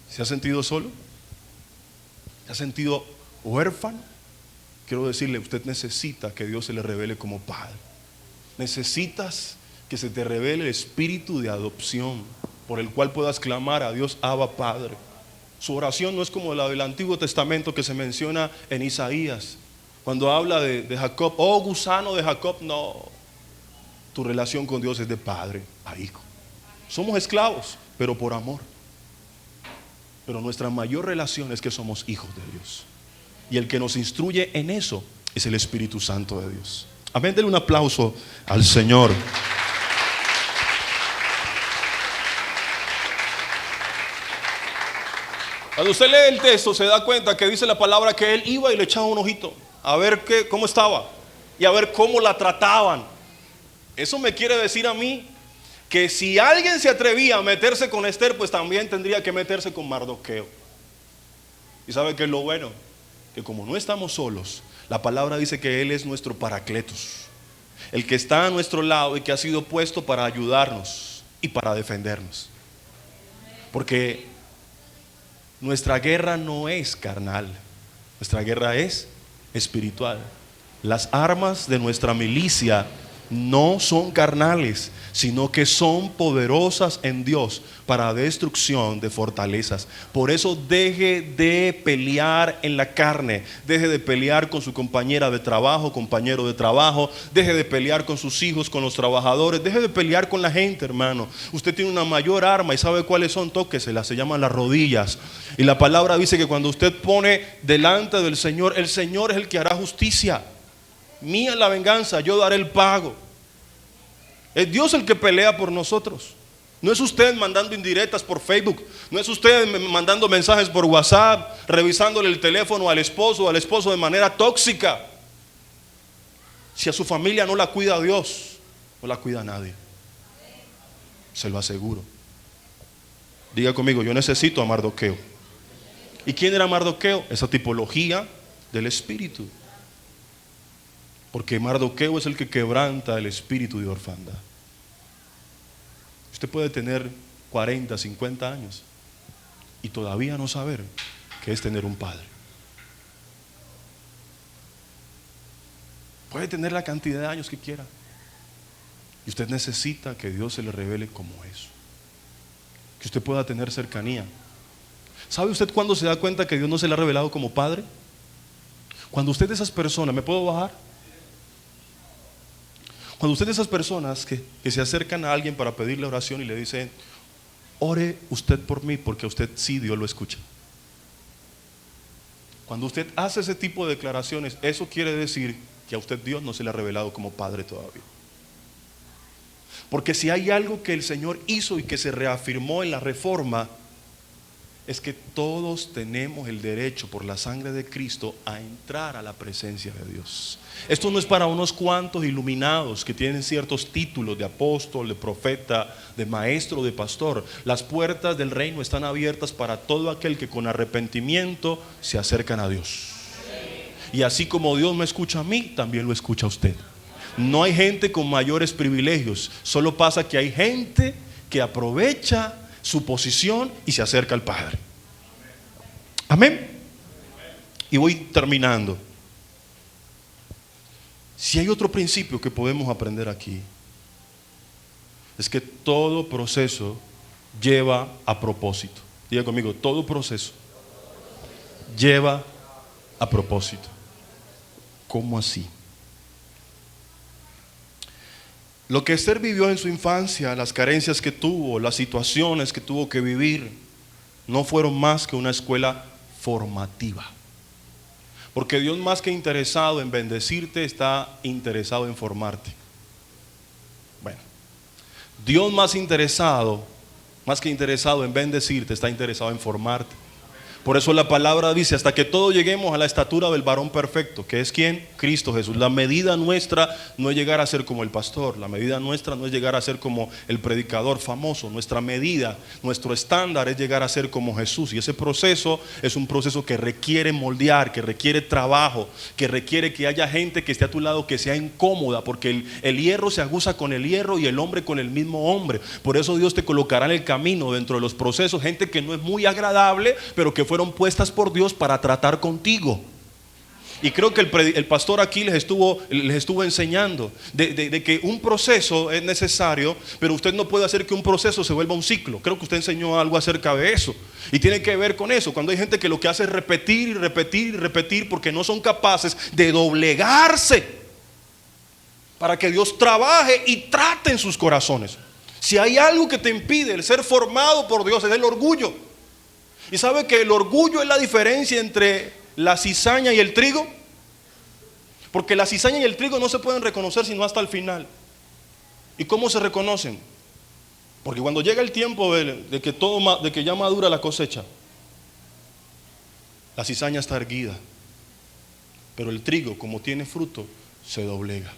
Speaker 1: ¿Se ha sentido solo? ¿Se ha sentido huérfano? Quiero decirle, usted necesita que Dios se le revele como Padre. Necesitas que se te revele el espíritu de adopción por el cual puedas clamar a Dios Abba Padre. Su oración no es como la del Antiguo Testamento que se menciona en Isaías, cuando habla de Jacob, oh gusano de Jacob. No, tu relación con Dios es de padre a hijo. Somos esclavos, pero por amor. Pero nuestra mayor relación es que somos hijos de Dios. Y el que nos instruye en eso es el Espíritu Santo de Dios. Amén, denle un aplauso al Señor. Cuando usted lee el texto se da cuenta que dice la palabra que él iba y le echaba un ojito a ver cómo estaba y a ver cómo la trataban. Eso me quiere decir a mí que si alguien se atrevía a meterse con Esther, pues también tendría que meterse con Mardoqueo. ¿Y sabe qué es lo bueno? Que como no estamos solos, la palabra dice que Él es nuestro Paracletos, el que está a nuestro lado y que ha sido puesto para ayudarnos y para defendernos. Porque nuestra guerra no es carnal, nuestra guerra es espiritual. Las armas de nuestra milicia no son carnales, sino que son poderosas en Dios para destrucción de fortalezas. Por eso deje de pelear en la carne, deje de pelear con su compañera de trabajo, compañero de trabajo, deje de pelear con sus hijos, con los trabajadores, deje de pelear con la gente, hermano. Usted tiene una mayor arma y sabe cuáles son, tóqueselas, se llaman las rodillas. Y la palabra dice que cuando usted pone delante del Señor, el Señor es el que hará justicia. Mía es la venganza, yo daré el pago. Es Dios el que pelea por nosotros. No es usted mandando indirectas por Facebook. No es usted mandando mensajes por WhatsApp, revisándole el teléfono al esposo o al esposo de manera tóxica. Si a su familia no la cuida Dios, no la cuida nadie. Se lo aseguro. Diga conmigo, yo necesito a Mardoqueo. ¿Y quién era Mardoqueo? Esa tipología del espíritu. Porque Mardoqueo es el que quebranta el espíritu de orfandad. Usted puede tener 40, 50 años y todavía no saber qué es tener un padre. Puede tener la cantidad de años que quiera y usted necesita que Dios se le revele como eso, que usted pueda tener cercanía. ¿Sabe usted cuándo se da cuenta que Dios no se le ha revelado como padre? Cuando usted de esas personas, ¿me puedo bajar? Cuando usted de esas personas que se acercan a alguien para pedirle oración y le dicen, ore usted por mí, porque a usted sí Dios lo escucha. Cuando usted hace ese tipo de declaraciones, eso quiere decir que a usted Dios no se le ha revelado como padre todavía. Porque si hay algo que el Señor hizo y que se reafirmó en la reforma, es que todos tenemos el derecho por la sangre de Cristo a entrar a la presencia de Dios. Esto no es para unos cuantos iluminados que tienen ciertos títulos de apóstol, de profeta, de maestro, de pastor. Las puertas del reino están abiertas para todo aquel que con arrepentimiento se acercan a Dios. Y así como Dios me escucha a mí, también lo escucha a usted. No hay gente con mayores privilegios, solo pasa que hay gente que aprovecha su posición y se acerca al Padre. Amén. Y voy terminando. Si hay otro principio que podemos aprender aquí, es que todo proceso lleva a propósito. Diga conmigo, todo proceso lleva a propósito. ¿Cómo así? Lo que Esther vivió en su infancia, las carencias que tuvo, las situaciones que tuvo que vivir, no fueron más que una escuela formativa. Porque Dios, más que interesado en bendecirte, está interesado en formarte. Bueno, Dios más que interesado en bendecirte, está interesado en formarte. Por eso la palabra dice, hasta que todos lleguemos a la estatura del varón perfecto, que es ¿quién? Cristo Jesús. La medida nuestra no es llegar a ser como el pastor, la medida nuestra no es llegar a ser como el predicador famoso. Nuestra medida, nuestro estándar es llegar a ser como Jesús. Y ese proceso es un proceso que requiere moldear, que requiere trabajo, que requiere que haya gente que esté a tu lado que sea incómoda, porque el hierro se aguza con el hierro y el hombre con el mismo hombre. Por eso Dios te colocará en el camino dentro de los procesos gente que no es muy agradable, pero que fueron puestas por Dios para tratar contigo. Y creo que el pastor aquí les estuvo enseñando de que un proceso es necesario, pero usted no puede hacer que un proceso se vuelva un ciclo. Creo que usted enseñó algo acerca de eso. Y tiene que ver con eso. Cuando hay gente que lo que hace es repetir y repetir y repetir porque no son capaces de doblegarse para que Dios trabaje y trate en sus corazones. Si hay algo que te impide el ser formado por Dios, es el orgullo. Y sabe que el orgullo es la diferencia entre la cizaña y el trigo. Porque la cizaña y el trigo no se pueden reconocer sino hasta el final. ¿Y cómo se reconocen? Porque cuando llega el tiempo de que ya madura la cosecha, la cizaña está erguida, pero el trigo, como tiene fruto, se doblega.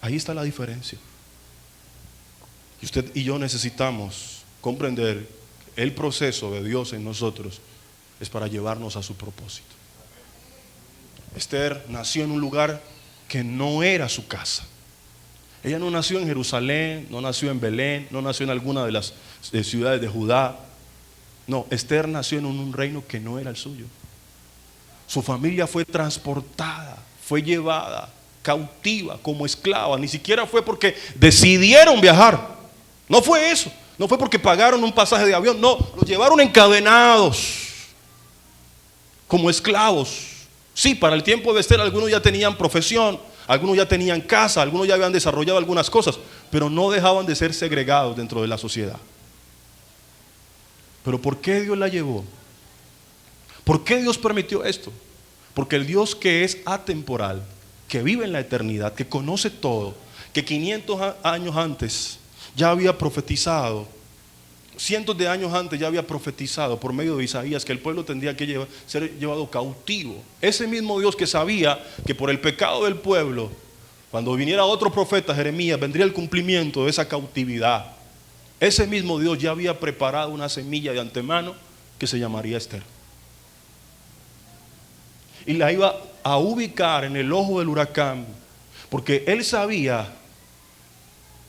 Speaker 1: Ahí está la diferencia. Y usted y yo necesitamos comprender el proceso de Dios en nosotros es para llevarnos a su propósito. Esther nació en un lugar que no era su casa. Ella no nació en Jerusalén, no nació en Belén, no nació en alguna de las ciudades de Judá. No, Esther nació en un reino que no era el suyo. Su familia fue transportada fue llevada cautiva como esclava. Ni siquiera fue porque decidieron viajar. No fue eso. No fue porque pagaron un pasaje de avión. No, los llevaron encadenados como esclavos. Sí, para el tiempo de Esther algunos ya tenían profesión, algunos ya tenían casa, algunos ya habían desarrollado algunas cosas, pero no dejaban de ser segregados dentro de la sociedad. Pero ¿por qué Dios la llevó? ¿Por qué Dios permitió esto? Porque el Dios que es atemporal, que vive en la eternidad, que conoce todo, que 500 años antes ya había profetizado, cientos de años antes ya había profetizado por medio de Isaías que el pueblo tendría que ser llevado cautivo. Ese mismo Dios que sabía que por el pecado del pueblo, cuando viniera otro profeta, Jeremías, vendría el cumplimiento de esa cautividad. Ese mismo Dios ya había preparado una semilla de antemano que se llamaría Esther. Y la iba a ubicar en el ojo del huracán, porque él sabía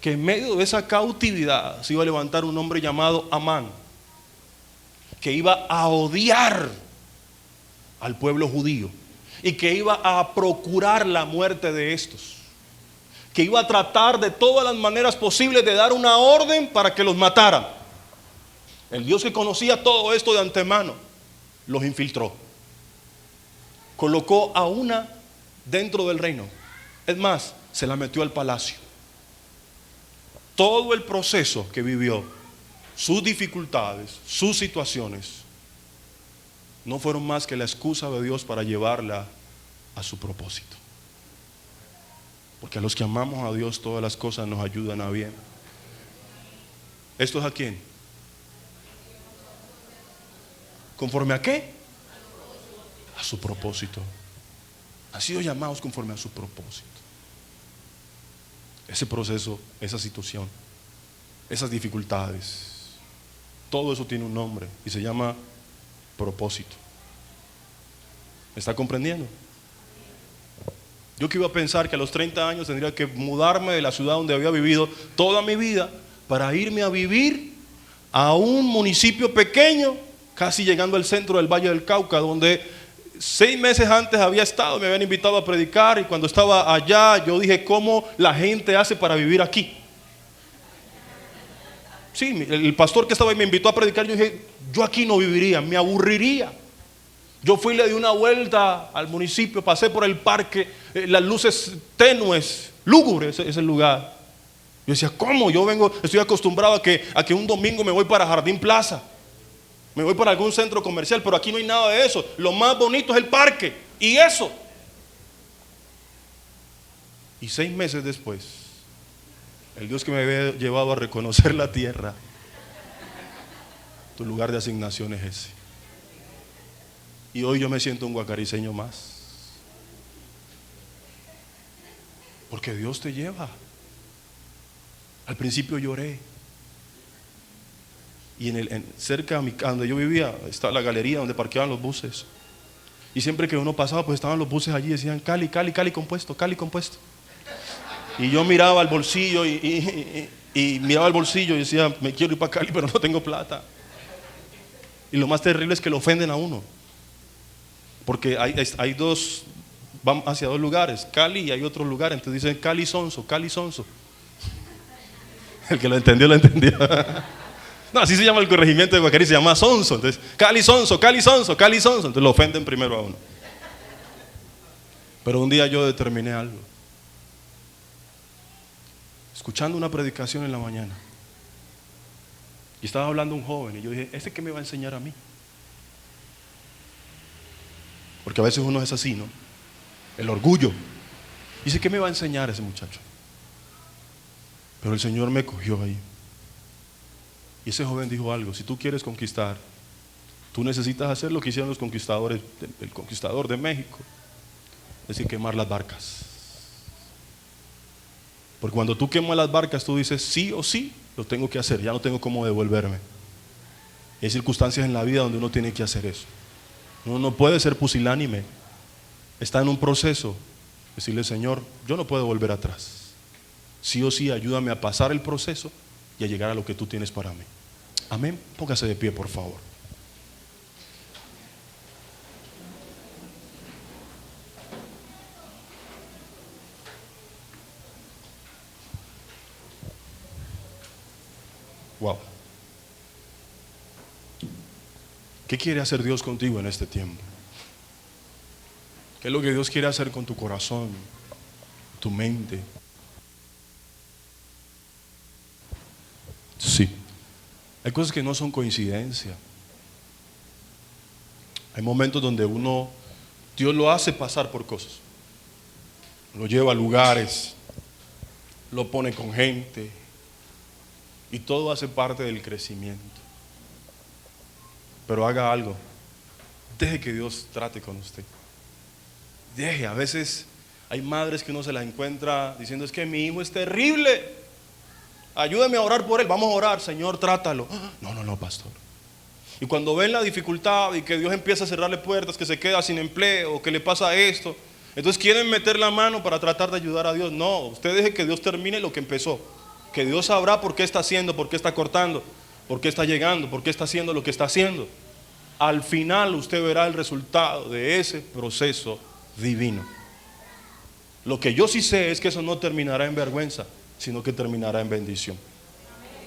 Speaker 1: que en medio de esa cautividad se iba a levantar un hombre llamado Amán, que iba a odiar al pueblo judío y que iba a procurar la muerte de estos, que iba a tratar de todas las maneras posibles de dar una orden para que los mataran. El Dios que conocía todo esto de antemano los infiltró, colocó a una dentro del reino, es más, se la metió al palacio. Todo el proceso que vivió, sus dificultades, sus situaciones, no fueron más que la excusa de Dios para llevarla a su propósito. Porque a los que amamos a Dios todas las cosas nos ayudan a bien. ¿Esto es a quién? ¿Conforme a qué? A su propósito. Han sido llamados conforme a su propósito. Ese proceso, esa situación, esas dificultades, todo eso tiene un nombre y se llama propósito. ¿Me está comprendiendo? Yo que iba a pensar que a los 30 años tendría que mudarme de la ciudad donde había vivido toda mi vida para irme a vivir a un municipio pequeño, casi llegando al centro del Valle del Cauca, donde 6 meses antes había estado, me habían invitado a predicar, y cuando estaba allá yo dije, ¿cómo la gente hace para vivir aquí? Sí, el pastor que estaba ahí me invitó a predicar. Yo dije, yo aquí no viviría, me aburriría. Yo fui y le di una vuelta al municipio, pasé por el parque, las luces tenues, lúgubres es el lugar. Yo decía, ¿cómo? Yo estoy acostumbrado a que un domingo me voy para Jardín Plaza, me voy para algún centro comercial, pero aquí no hay nada de eso. Lo más bonito es el parque y eso. Y 6 meses después, el Dios que me había llevado a reconocer la tierra, tu lugar de asignación es ese. Y hoy yo me siento un guacariceño más. Porque Dios te lleva. Al principio lloré. Y cerca de donde yo vivía está la galería donde parqueaban los buses. Y siempre que uno pasaba, pues estaban los buses allí y decían Cali, Cali, Cali compuesto, Cali compuesto. Y yo miraba al bolsillo y miraba el bolsillo y decía, me quiero ir para Cali, pero no tengo plata. Y lo más terrible es que lo ofenden a uno. Porque hay dos, van hacia 2 lugares, Cali y hay otro lugar. Entonces dicen Cali Sonso, Cali Sonso. El que lo entendió, lo entendió. No, así se llama el corregimiento de Guacarí, se llama Sonso. Entonces, Cali Sonso, Cali Sonso, Cali Sonso. Entonces lo ofenden primero a uno. Pero un día yo determiné algo. Escuchando una predicación en la mañana, y estaba hablando un joven, y yo dije, ¿este qué me va a enseñar a mí? Porque a veces uno es así, ¿no? El orgullo. Dice, ¿qué me va a enseñar ese muchacho? Pero el Señor me cogió ahí. Y ese joven dijo algo: si tú quieres conquistar, tú necesitas hacer lo que hicieron los conquistadores, el conquistador de México, es decir, quemar las barcas. Porque cuando tú quemas las barcas, tú dices, sí o sí, lo tengo que hacer, ya no tengo cómo devolverme. Hay circunstancias en la vida donde uno tiene que hacer eso. Uno no puede ser pusilánime. Está en un proceso. Decirle, Señor, yo no puedo volver atrás. Sí o sí, ayúdame a pasar el proceso y a llegar a lo que tú tienes para mí. Amén. Póngase de pie, por favor. Wow. ¿Qué quiere hacer Dios contigo en este tiempo? ¿Qué es lo que Dios quiere hacer con tu corazón, tu mente? Sí. Hay cosas que no son coincidencia. Hay momentos donde Dios lo hace pasar por cosas. Lo lleva a lugares, lo pone con gente y todo hace parte del crecimiento. Pero haga algo. Deje que Dios trate con usted. Deje, a veces hay madres que uno se las encuentra diciendo: es que mi hijo es terrible, ayúdame a orar por él. Vamos a orar, Señor, trátalo. No, pastor. Y cuando ven la dificultad y que Dios empieza a cerrarle puertas, que se queda sin empleo, que le pasa esto, entonces quieren meter la mano para tratar de ayudar a Dios. No, usted deje que Dios termine lo que empezó. Que Dios sabrá por qué está haciendo, por qué está cortando, por qué está llegando, por qué está haciendo lo que está haciendo. Al final usted verá el resultado de ese proceso divino. Lo que yo sí sé es que eso no terminará en vergüenza, sino que terminará en bendición.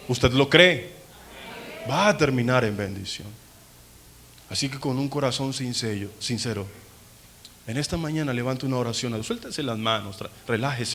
Speaker 1: ¿Usted lo cree? Va a terminar en bendición. Así que con un corazón sincero, en esta mañana levante una oración, suéltese las manos, relájese.